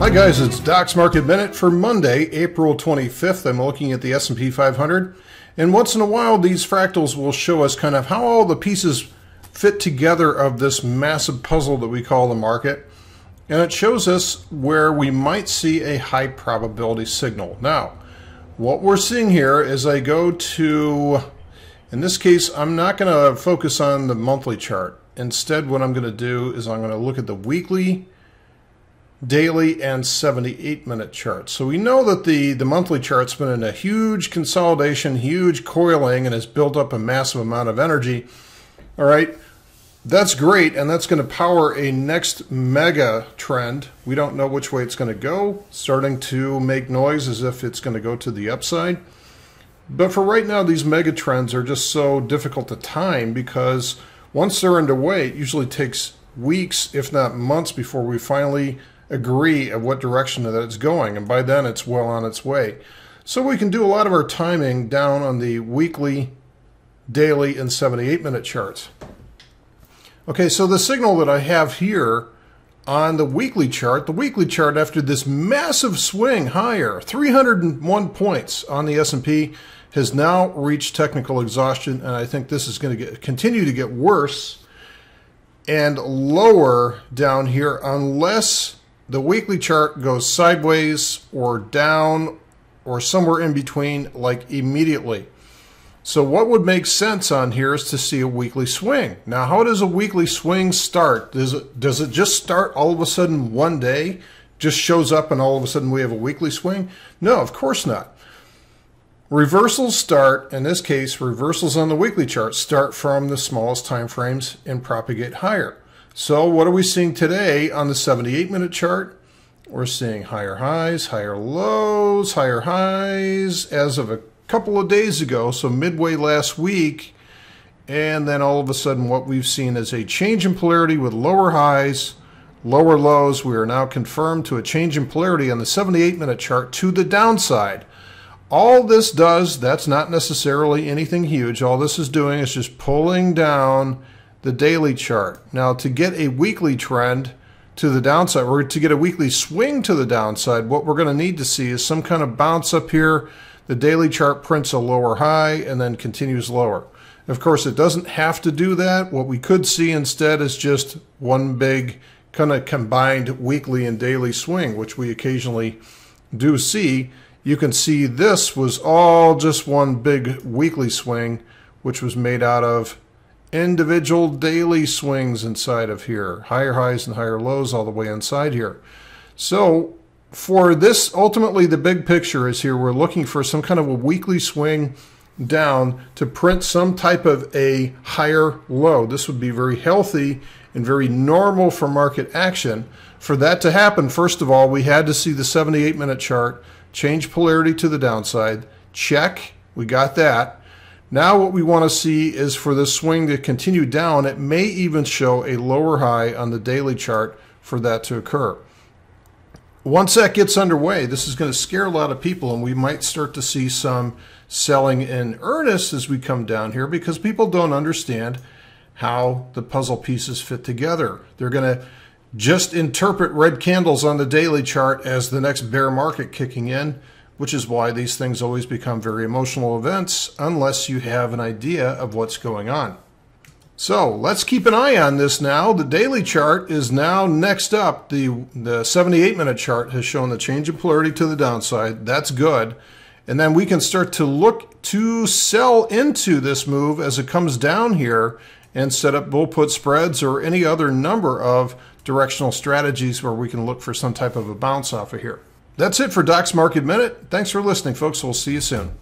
Hi guys, it's Doc's Market Minute for Monday, April 25th. I'm looking at the S&P 500, and once in a while these fractals will show us kind of how all the pieces fit together of this massive puzzle that we call the market, and it shows us where we might see a high probability signal. Now, what we're seeing here is I go to, in this case, I'm not going to focus on the monthly chart. Instead, what I'm going to do is I'm going to look at the weekly, daily, and 78-minute charts. So we know that the monthly chart's been in a huge consolidation, huge coiling, and has built up a massive amount of energy. All right, that's great, and that's going to power a next mega trend. We don't know which way it's going to go, starting to make noise as if it's going to go to the upside. But for right now, these mega trends are just so difficult to time because once they're underway, it usually takes weeks, if not months, before we finally agree of what direction that it's going, and by then it's well on its way. So we can do a lot of our timing down on the weekly, daily, and 78-minute charts. Okay, so the signal that I have here on the weekly chart after this massive swing higher, 301 points on the S&P, has now reached technical exhaustion, and I think this is going to continue to get worse and lower down here unless the weekly chart goes sideways or down or somewhere in between, like immediately. So what would make sense on here is to see a weekly swing. Now, how does a weekly swing start? Does it just start all of a sudden one day, just shows up and all of a sudden we have a weekly swing? No, of course not. Reversals start, in this case, reversals on the weekly chart start from the smallest time frames and propagate higher. So what are we seeing today on the 78-minute chart? We're seeing higher highs, higher lows, higher highs as of a couple of days ago, so midway last week, and then all of a sudden what we've seen is a change in polarity with lower highs, lower lows. We are now confirmed to a change in polarity on the 78-minute chart to the downside. All this does, that's not necessarily anything huge. All this is doing is just pulling down the daily chart. Now, to get a weekly trend to the downside, or to get a weekly swing to the downside, what we're going to need to see is some kind of bounce up here. The daily chart prints a lower high and then continues lower. Of course, it doesn't have to do that. What we could see instead is just one big kind of combined weekly and daily swing, which we occasionally do see. You can see this was all just one big weekly swing, which was made out of individual daily swings inside of here, higher highs and higher lows all the way inside here. So for this, ultimately the big picture is here, we're looking for some kind of a weekly swing down to print some type of a higher low. This would be very healthy and very normal for market action. For that to happen, first of all, we had to see the 78-minute chart change polarity to the downside. Check, we got that. Now what we want to see is for this swing to continue down. It may even show a lower high on the daily chart for that to occur. Once that gets underway, this is going to scare a lot of people, and we might start to see some selling in earnest as we come down here because people don't understand how the puzzle pieces fit together. They're going to just interpret red candles on the daily chart as the next bear market kicking in, which is why these things always become very emotional events unless you have an idea of what's going on. So let's keep an eye on this now. The daily chart is now next up. The 78-minute chart has shown the change in polarity to the downside. That's good. And then we can start to look to sell into this move as it comes down here and set up bull put spreads or any other number of directional strategies where we can look for some type of a bounce off of here. That's it for Doc's Market Minute. Thanks for listening, folks. We'll see you soon.